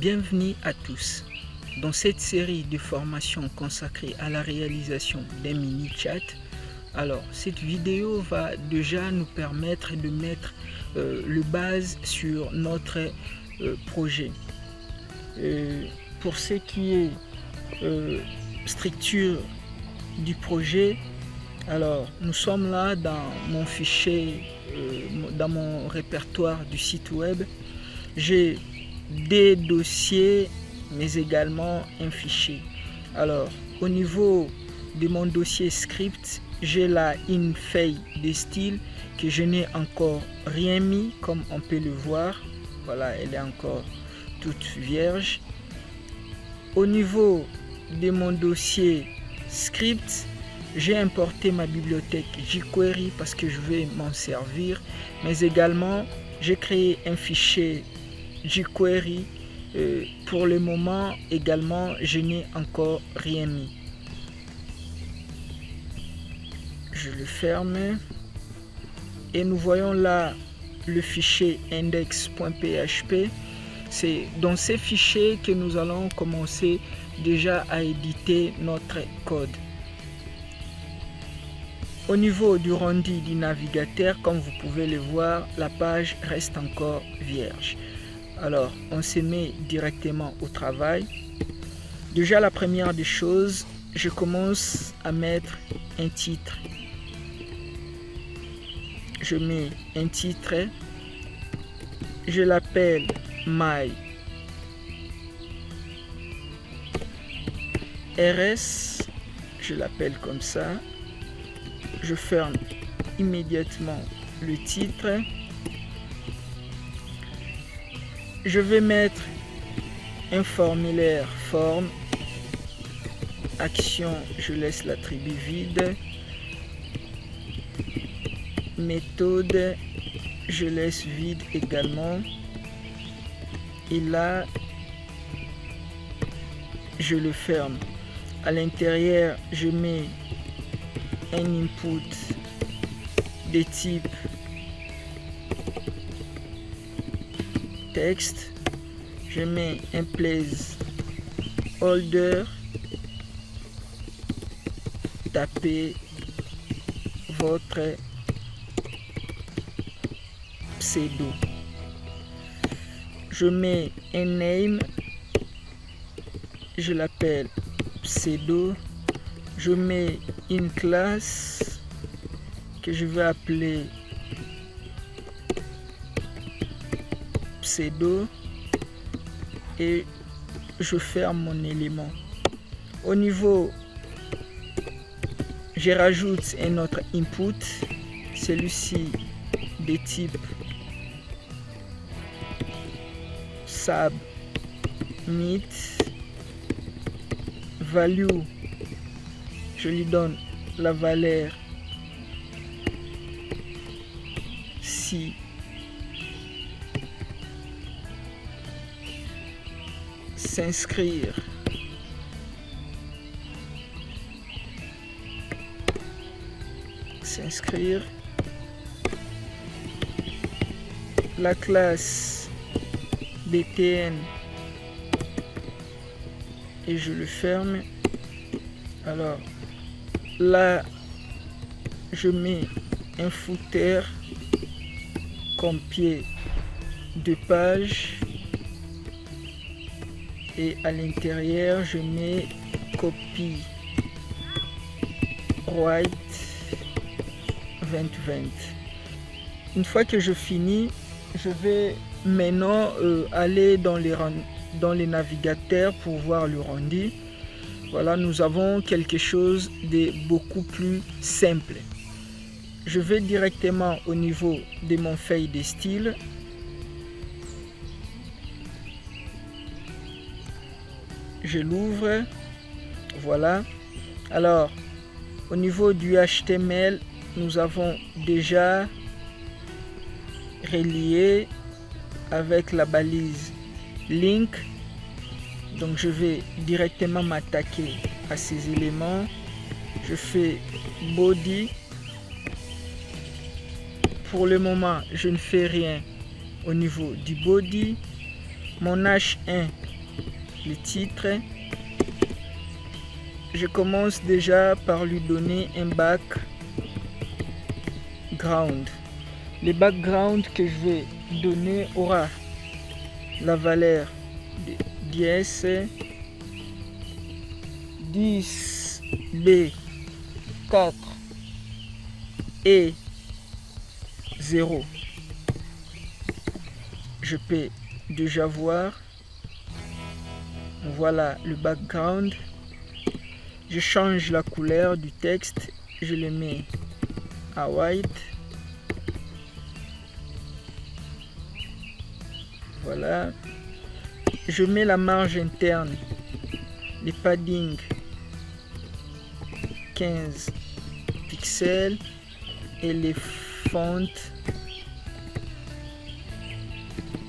Bienvenue à tous. Dans cette série de formations consacrée à la réalisation d'un mini-chat, alors cette vidéo va déjà nous permettre de mettre le base sur notre projet. Pour ce qui est structure du projet, alors nous sommes là dans mon fichier, dans mon répertoire du site web. J'ai des dossiers mais également un fichier. Alors au niveau de mon dossier script, j'ai là une feuille de style que je n'ai encore rien mis, comme on peut le voir. Voilà, elle est encore toute vierge. Au niveau de mon dossier script, j'ai importé ma bibliothèque jQuery parce que je vais m'en servir, mais également j'ai créé un fichier jQuery. Pour le moment également, je n'ai encore rien mis. Je le ferme et nous voyons là le fichier index.php. C'est dans ces fichiers que nous allons commencer déjà à éditer notre code. Au niveau du rendu du navigateur, comme vous pouvez le voir, la page reste encore vierge. Alors, on se met directement au travail. Déjà, la première des choses, je commence à mettre un titre. Je mets un titre. Je l'appelle My RS. Je l'appelle comme ça. Je ferme immédiatement le titre. Je vais mettre un formulaire forme. Action, je laisse l'attribut vide. Méthode, je laisse vide également. Et là, je le ferme. À l'intérieur, je mets un input de type texte. Je mets un placeholder. Tapez votre pseudo. Je mets un name. Je l'appelle pseudo. Je mets une classe que je vais appeler pseudo et je ferme mon élément. Au niveau, je rajoute un autre input, celui-ci de type submit value. Je lui donne la valeur si s'inscrire. La classe btn et je le ferme. Alors là, je mets un footer comme pied de page et à l'intérieur, je mets copyright 2020. Une fois que je finis, je vais maintenant aller dans les navigateurs pour voir le rendu. Voilà, nous avons quelque chose de beaucoup plus simple. Je vais directement au niveau de mon feuille de style. Je l'ouvre. Voilà. Alors, au niveau du HTML, nous avons déjà relié avec la balise link. Donc je vais directement m'attaquer à ces éléments. Je fais body. Pour le moment, je ne fais rien au niveau du body. mon H1, le titre. Je commence déjà par lui donner un background. Le background que je vais donner aura la valeur de 10, 10B, 4 et 0. Je peux déjà voir. Voilà le background. Je change la couleur du texte. Je le mets à white. Voilà. Je mets la marge interne, les padding 15 pixels et les font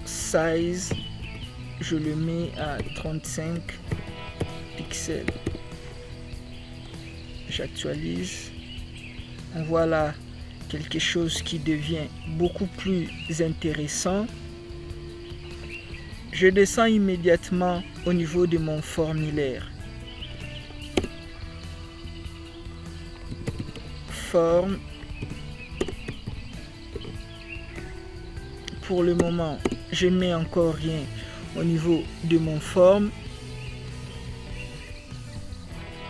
size, je le mets à 35 pixels. J'actualise. Voilà quelque chose qui devient beaucoup plus intéressant. Je descends immédiatement au niveau de mon formulaire. Forme. Pour le moment, je mets encore rien au niveau de mon forme.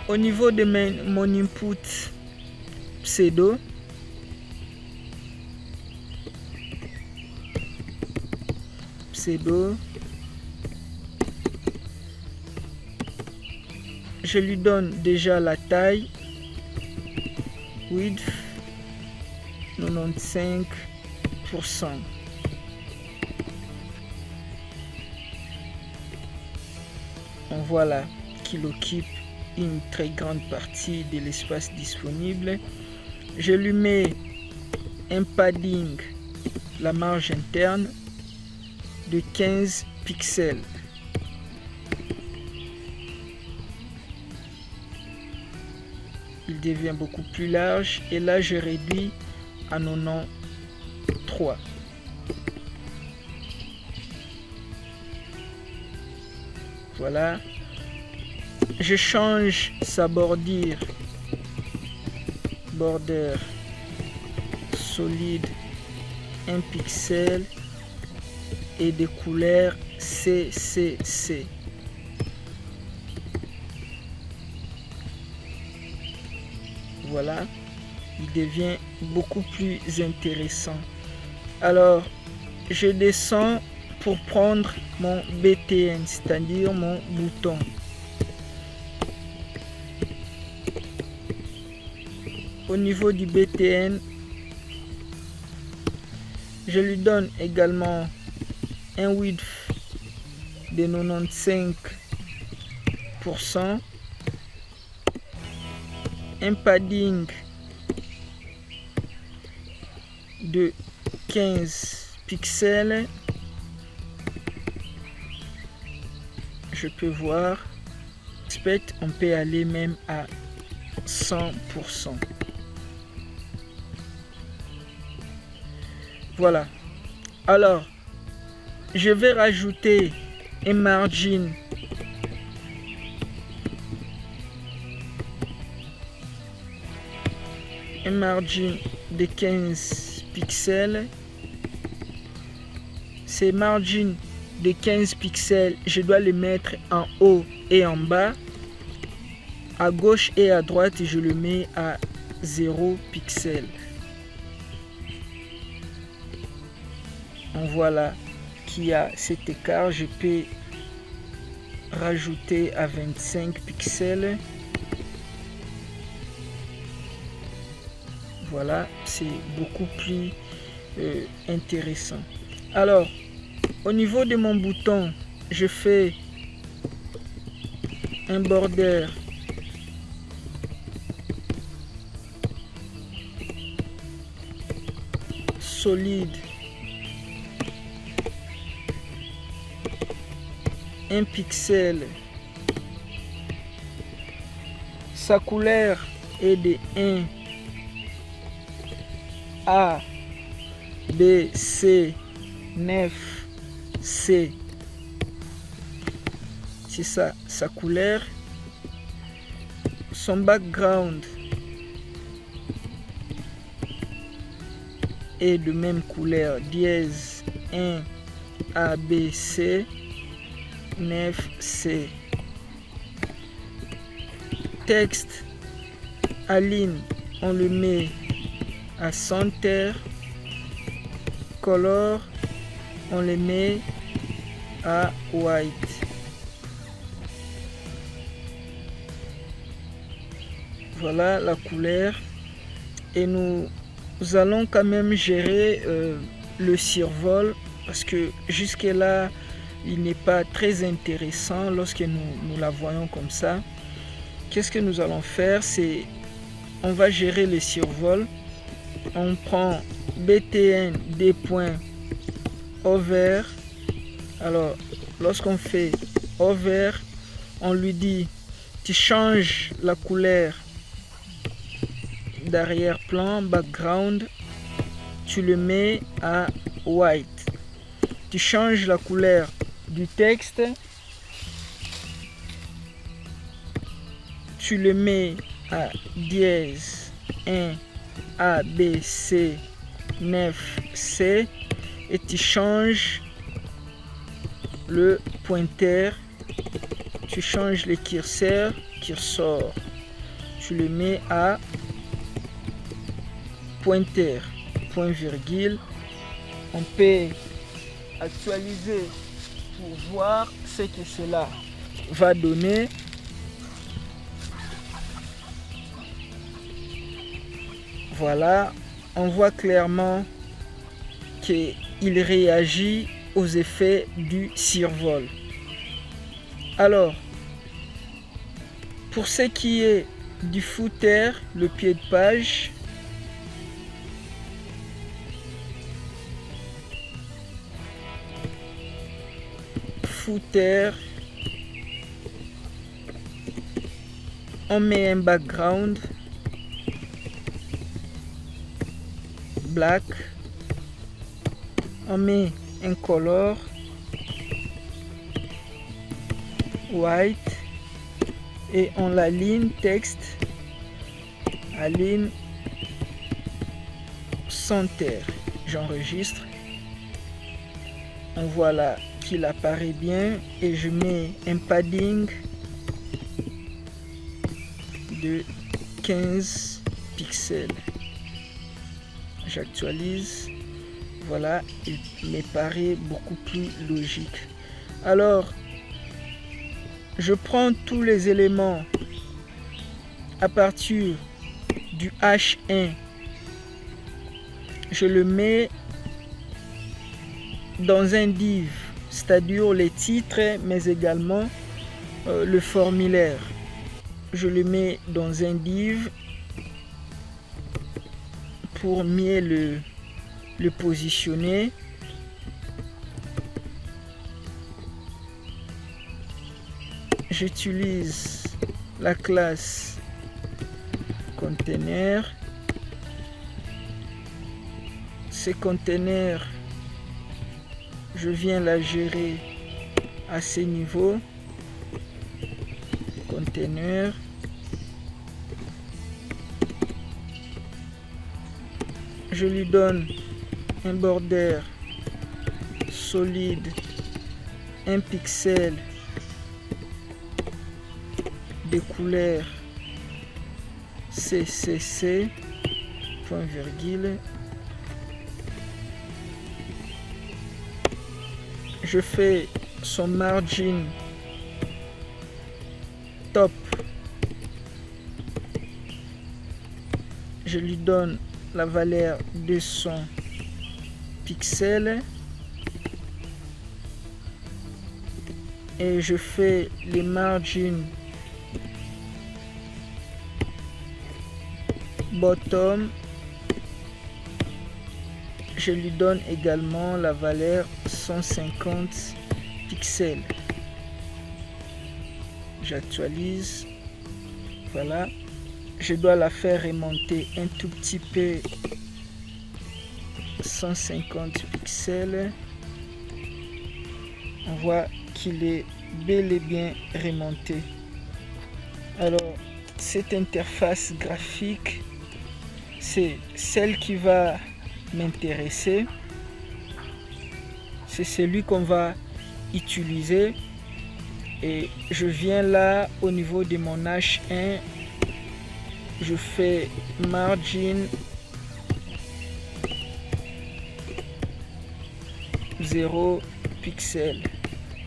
Au niveau de mon input pseudo, je lui donne déjà la taille, width 95%. Voilà qu'il occupe une très grande partie de l'espace disponible. Je lui mets un padding, la marge interne de 15 pixels. Il devient beaucoup plus large et là je réduis à 93. Voilà. Je change sa bordure. Border solide 1 pixel et de couleur CCC. Voilà, il devient beaucoup plus intéressant. Alors, je descends pour prendre mon BTN, c'est-à-dire mon bouton. Au niveau du BTN, je lui donne également un width de 95%, un padding de 15 pixels. Je peux voir, on peut aller même à 100%. Voilà. Alors, je vais rajouter un margin de 15 pixels. Ces margins de 15 pixels, je dois les mettre en haut et en bas. À gauche et à droite, je le mets à 0 pixels. Voilà qu'il y a cet écart. Je peux rajouter à 25 pixels. Voilà, c'est beaucoup plus intéressant. Alors, au niveau de mon bouton, je fais un border solide 1 pixel. Sa couleur est de 1 A, B, C, 9, C. c'est ça, sa couleur. Son background est de même couleur, dièse 1 A B C 9 C. Texte align, on le met à center. Color, on le met à white. Voilà la couleur. Et nous allons quand même gérer le survol parce que jusque là il n'est pas très intéressant lorsque nous la voyons comme ça. Qu'est-ce que nous allons faire? C'est on va gérer le survol. On prend btn des points over. Alors lorsqu'on fait over, on lui dit tu changes la couleur d'arrière-plan, background, tu le mets à white. Tu changes la couleur du texte, tu le mets à dièse 1 A B C 9 C et tu changes le pointeur, tu changes le curseur, tu le mets à pointeur, point virgule. On peut actualiser pour voir ce que cela va donner. Voilà, on voit clairement qu'il réagit aux effets du survol. Alors, pour ce qui est du footer, le pied de page, on met un background black, on met un color white et on l'aligne texte, aligne center. J'enregistre, on voit là qu'il apparaît bien et je mets un padding de 15 pixels. J'actualise, voilà, il me paraît beaucoup plus logique. Alors je prends tous les éléments à partir du H1, je le mets dans un div, c'est-à-dire les titres, mais également le formulaire. Je le mets dans un div pour mieux le positionner. J'utilise la classe container. Ce container, je viens la gérer à ce niveau. Container. Je lui donne un border solide, 1 pixel de couleur CCC, point virgule. Je fais son margin top. Je lui donne la valeur de son pixel et je fais les margins bottom. Je lui donne également la valeur 150 pixels. J'actualise, voilà. Je dois la faire remonter un tout petit peu, 150 pixels. On voit qu'il est bel et bien remonté. Alors, cette interface graphique, c'est celle qui va m'intéresser. C'est celui qu'on va utiliser. Et je viens là au niveau de mon H1. Je fais margin 0 pixels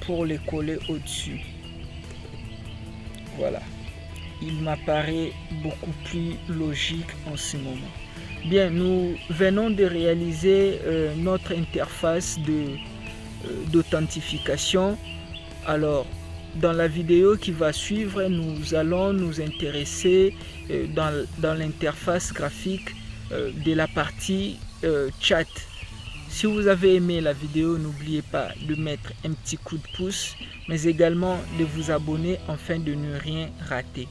pour les coller au-dessus. Voilà. Il m'apparaît beaucoup plus logique en ce moment. Bien, nous venons de réaliser notre interface d'authentification. Alors, dans la vidéo qui va suivre, nous allons nous intéresser dans l'interface graphique de la partie chat. Si vous avez aimé la vidéo, n'oubliez pas de mettre un petit coup de pouce, mais également de vous abonner afin de ne rien rater.